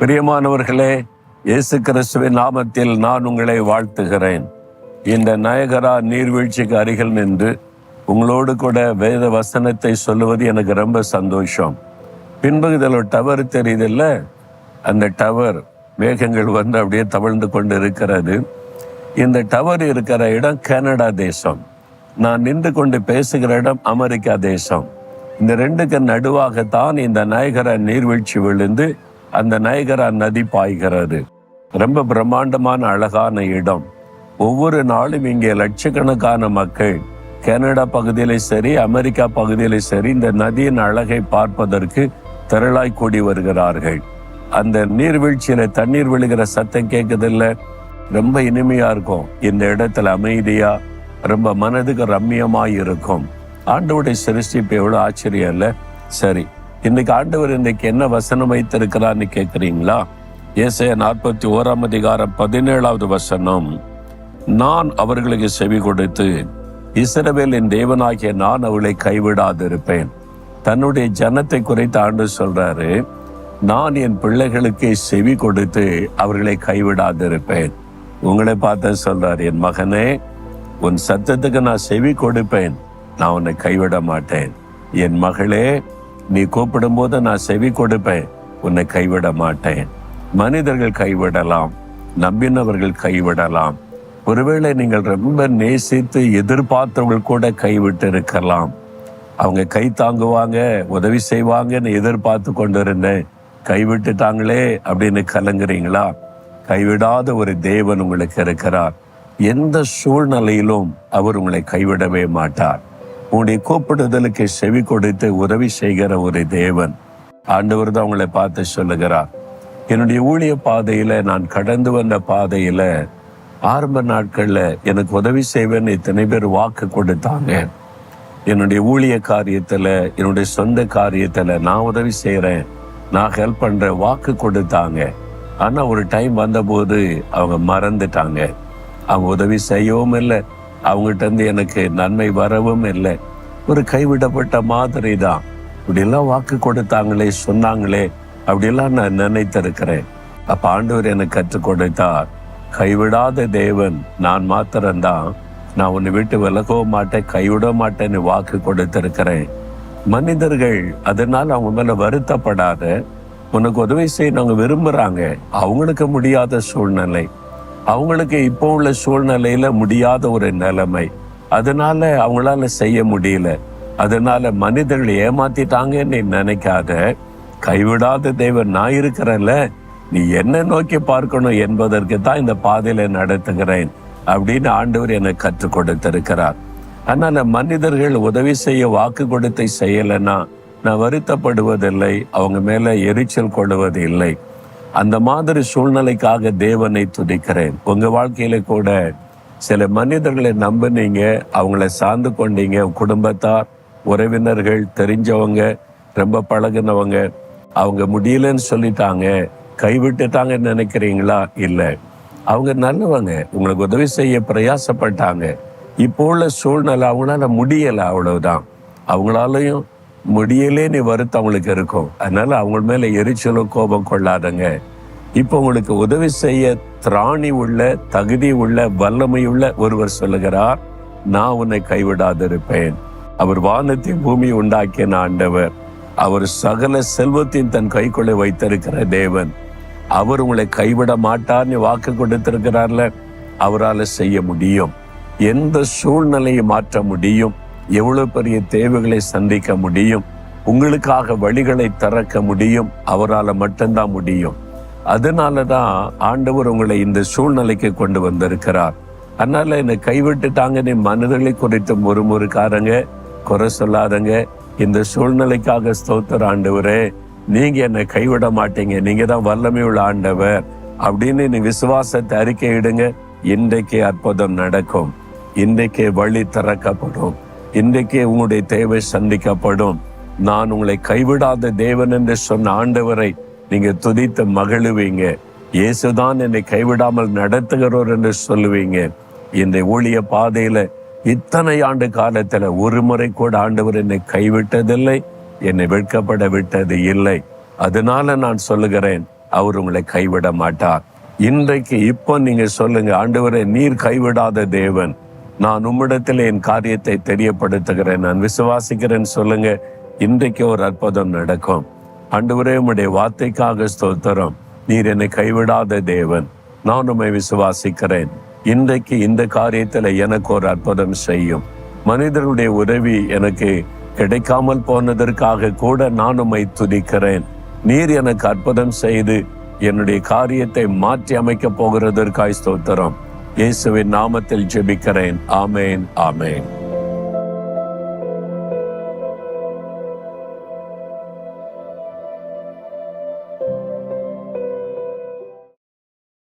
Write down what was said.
பிரியமானவர்களே, இயேசு கிறிஸ்துவின் நாமத்தில் நான் உங்களை வாழ்த்துகிறேன். இந்த நயகரா நீர்வீழ்ச்சிக்கு அருகில் நின்று உங்களோடு கூட வேத வசனத்தை சொல்லுவது எனக்கு ரொம்ப சந்தோஷம். பின்பு இதில் ஒரு டவர் தெரியுதில்ல, அந்த டவர் மேகங்கள் வந்து அப்படியே தவழ்ந்து கொண்டு இருக்கிறது. இந்த டவர் இருக்கிற இடம் கனடா தேசம், நான் நின்று கொண்டு பேசுகிற இடம் அமெரிக்கா தேசம். இந்த ரெண்டுக்கு நடுவாகத்தான் இந்த நயகரா நீர்வீழ்ச்சி விழுந்து அந்த நயகரா நதி பாய்கிறது. ரொம்ப பிரம்மாண்டமான அழகான இடம். ஒவ்வொரு நாளும் இங்கே லட்சக்கணக்கான மக்கள் கனடா பகுதியிலே சரி, அமெரிக்கா பகுதியிலே சரி, இந்த நதியின் அழகை பார்ப்பதற்கு திரளாய் கூடி வருகிறார்கள். அந்த நீர்வீழ்ச்சியில தண்ணீர் விழுகிற சத்தம் கேட்குதில்ல, ரொம்ப இனிமையா இருக்கும். இந்த இடத்துல அமைதியா, ரொம்ப மனதுக்கு ரம்மியமாய் இருக்கும். ஆண்டவருடைய சிருஷ்டிப்பு எவ்வளவு ஆச்சரியம் இல்ல? சரி, இன்னைக்கு ஆண்டவர் இன்னைக்கு என்ன வசனம் வைத்திருக்கிறான்னு கேட்கிறீங்களா? ஏசாயா 41:17 வசனம், நான் அவர்களுக்கு செவி கொடுத்து இஸ்ரவேலின் தேவனாகிய நான் அவர்களை கைவிடாதிருப்பேன். தன்னுடைய ஜனத்தை குறித்து ஆண்டவர் சொல்றாரு, நான் என் பிள்ளைகளுக்கு செவி கொடுத்து அவர்களை கைவிடாதிருப்பேன். உங்களை பார்த்து சொல்றாரு, என் மகனே, உன் சத்தத்துக்கு நான் செவி கொடுப்பேன், நான் உன்னை கைவிட மாட்டேன். என் மகளே, நீ கூப்பிடும் போது நான் செவி கொடுப்பேன், உன்னை கைவிட மாட்டேன். மனிதர்கள் கைவிடலாம், நம்பினவர்கள் கைவிடலாம், ஒருவேளை நீங்கள் ரொம்ப நேசித்து எதிர்பார்த்தவர்கள் கூட கைவிட்டு இருக்கலாம். அவங்க கை தாங்குவாங்க, உதவி செய்வாங்கன்னு எதிர்பார்த்து கொண்டு இருந்தேன், கைவிட்டுட்டாங்களே அப்படின்னு கலங்குறீங்களா? கைவிடாத ஒரு தேவன் உங்களுக்கு இருக்கிறார். எந்த சூழ்நிலையிலும் அவர் உங்களை கைவிடவே மாட்டார். உன்னுடைய கூப்பிடுதலுக்கு செவி கொடுத்து உதவி செய்கிற ஒரு தேவன். ஆண்டவர் தான் உங்களை பார்த்து சொல்லுகிறார். என்னுடைய ஊழிய பாதையில, நான் கடந்து வந்த பாதையில ஆரம்ப நாட்கள்ல எனக்கு உதவி செய்வேன்னு இத்தனை பேர் வாக்கு கொடுத்தாங்க. என்னுடைய ஊழிய காரியத்துல, என்னுடைய சொந்த காரியத்துல நான் உதவி செய்யறேன், நான் ஹெல்ப் பண்றேன் வாக்கு கொடுத்தாங்க. ஆனா ஒரு டைம் வந்தபோது அவங்க மறந்துட்டாங்க. அவங்க உதவி செய்யவும் இல்லை, அவங்ககிட்ட இருந்து எனக்கு நன்மை வரவும் இல்லை. ஒரு கைவிடப்பட்ட மாதிரி தான். இப்படியெல்லாம் வாக்கு கொடுத்தாங்களே, சொன்னாங்களே, அப்படியெல்லாம் நான் நினைத்திருக்கிறேன். அப்ப ஆண்டவர் எனக்கு கற்றுக் கொடுத்தார், கைவிடாத தேவன் நான் மாத்திரம்தான், நான் உன்னை விட்டு விலகவும் மாட்டேன், கைவிட மாட்டேன்னு வாக்கு கொடுத்திருக்கிறேன். மனிதர்கள் அதனால அவங்க மேல வருத்தப்படாத, உனக்கு உதவி செய்ய அவங்க விரும்புறாங்க. அவங்களுக்கு முடியாத சூழ்நிலை, அவங்களுக்கு இப்போ உள்ள சூழ்நிலையில முடியாத ஒரு நிலைமை, அதனால அவங்களால செய்ய முடியல. அதனால மனிதர்கள் ஏமாத்திட்டாங்கன்னு நீ நினைக்காத. கைவிடாத தேவன் நான் இருக்கிறேன்ல, நீ என்ன நோக்கி பார்க்கணும் என்பதற்கு தான் இந்த பாதையில நடத்துகிறேன் அப்படின்னு ஆண்டவர் எனக்கு கற்றுக் கொடுத்திருக்கிறார். அதனால மனிதர்கள் உதவி செய்ய வாக்கு கொடுத்து செய்யலைன்னா நான் வருத்தப்படுவதில்லை, அவங்க மேல எரிச்சல் கொள்வது இல்லை. அந்த மாதிரி சூழ்நிலைக்காக தேவனை துதிக்கிறேன். உங்க வாழ்க்கையில கூட சில மனிதர்களை நம்பினீங்க, அவங்கள சார்ந்து கொண்டீங்க. குடும்பத்தார், உறவினர்கள், தெரிஞ்சவங்க, ரொம்ப பழகினவங்க, அவங்க முடியலன்னு சொல்லிட்டாங்க, கைவிட்டுட்டாங்கன்னு நினைக்கிறீங்களா? இல்லை, அவங்க நல்லவங்க, உங்களுக்கு உதவி செய்ய பிரயாசப்பட்டாங்க. இப்போ உள்ள சூழ்நிலை அவங்களால முடியலை, அவ்வளவுதான். அவங்களாலையும் முடியலே நீ வருத்தம் அவங்களுக்கு இருக்கும். அதனால அவங்க மேல எரிச்சலும் கோபம் கொள்ளாதங்க. இப்போ உங்களுக்கு உதவி செய்ய திராணி உள்ள, தகுதி உள்ள, வல்லமை உள்ள ஒருவர் சொல்லுகிறார், நான் உன்னை கைவிடாதிருப்பேன். அவர் வானத்தின் பூமி உண்டாக்கிய ஆண்டவர், அவர் சகல செல்வத்தின் தன் கைக்குள்ளே வைத்திருக்கிற தேவன். அவர் உங்களை கைவிட மாட்டார்னு வாக்கு கொடுத்திருக்கிறார்ல, அவரால் செய்ய முடியும். எந்த சூழ்நிலையை மாற்ற முடியும், எவ்வளவு பெரிய தேவைகளை சந்திக்க முடியும், உங்களுக்காக வழிகளை திறக்க முடியும், அவரால் மட்டும்தான் முடியும். அதனாலதான் ஆண்டவர் உங்களை இந்த சூழ்நிலைக்கு கொண்டு வந்திருக்கிறார். அதனால என்னை கைவிட்டுட்டாங்க நீ மனிதர்களை குறித்து முறுமுறுக்காரங்க, குறை சொல்லாதங்க. இந்த சூழ்நிலைக்காக ஸ்தோத்திர ஆண்டவரே, நீங்க என்னை கைவிட மாட்டீங்க, நீங்க தான் வல்லமை உள்ள ஆண்டவர் அப்படின்னு நீ விசுவாசத்தை அறிக்கையிடுங்க. இன்றைக்கு அற்புதம் நடக்கும், இன்றைக்கே வழி திறக்கப்படும், இன்றைக்கே உங்களுடைய தேவை சந்திக்கப்படும். நான் உங்களை கைவிடாத தேவன் என்று சொன்ன ஆண்டவரை நீங்க துதித்து மகிழுவீங்க. இயேசுதான் என்னை கைவிடாமல் நடத்துகிறோர் என்று சொல்லுவீங்க. இந்த ஊழிய பாதையில இத்தனை ஆண்டு காலத்துல ஒரு முறை கூட ஆண்டவர் என்னை கைவிட்டதில்லை, என்னை வெட்கப்பட விட்டது இல்லை. அதனால நான் சொல்லுகிறேன், அவர் உங்களை கைவிட மாட்டார். இன்றைக்கு இப்போ நீங்க சொல்லுங்க, ஆண்டவரே நீர் கைவிடாத தேவன், நான் உம்மிடத்தில் என் காரியத்தை தெரியப்படுத்துகிறேன், நான் விசுவாசிக்கிறேன் சொல்லுங்க. இன்றைக்கு ஒரு அற்புதம் நடக்கும். ஆண்டவரே உம்முடைய வார்த்தைக்காக ஸ்தோத்திரம். நீர் என்னை கைவிடாத தேவன், நான் உம்மை விசுவாசிக்கிறேன். இன்றைக்கு இந்த காரியத்துல எனக்கு ஒரு அற்புதம் செய்யும். மனிதனுடைய உதவி எனக்கு கிடைக்காமல் போனதற்காக கூட நான் உம்மை துதிக்கிறேன். நீர் எனக்கு அற்புதம் செய்து என்னுடைய காரியத்தை மாற்றி அமைக்க போகிறதற்காய் ஸ்தோத்திரம். இயேசுவின் நாமத்தில் ஜெபிக்கிறேன். ஆமேன், ஆமேன்.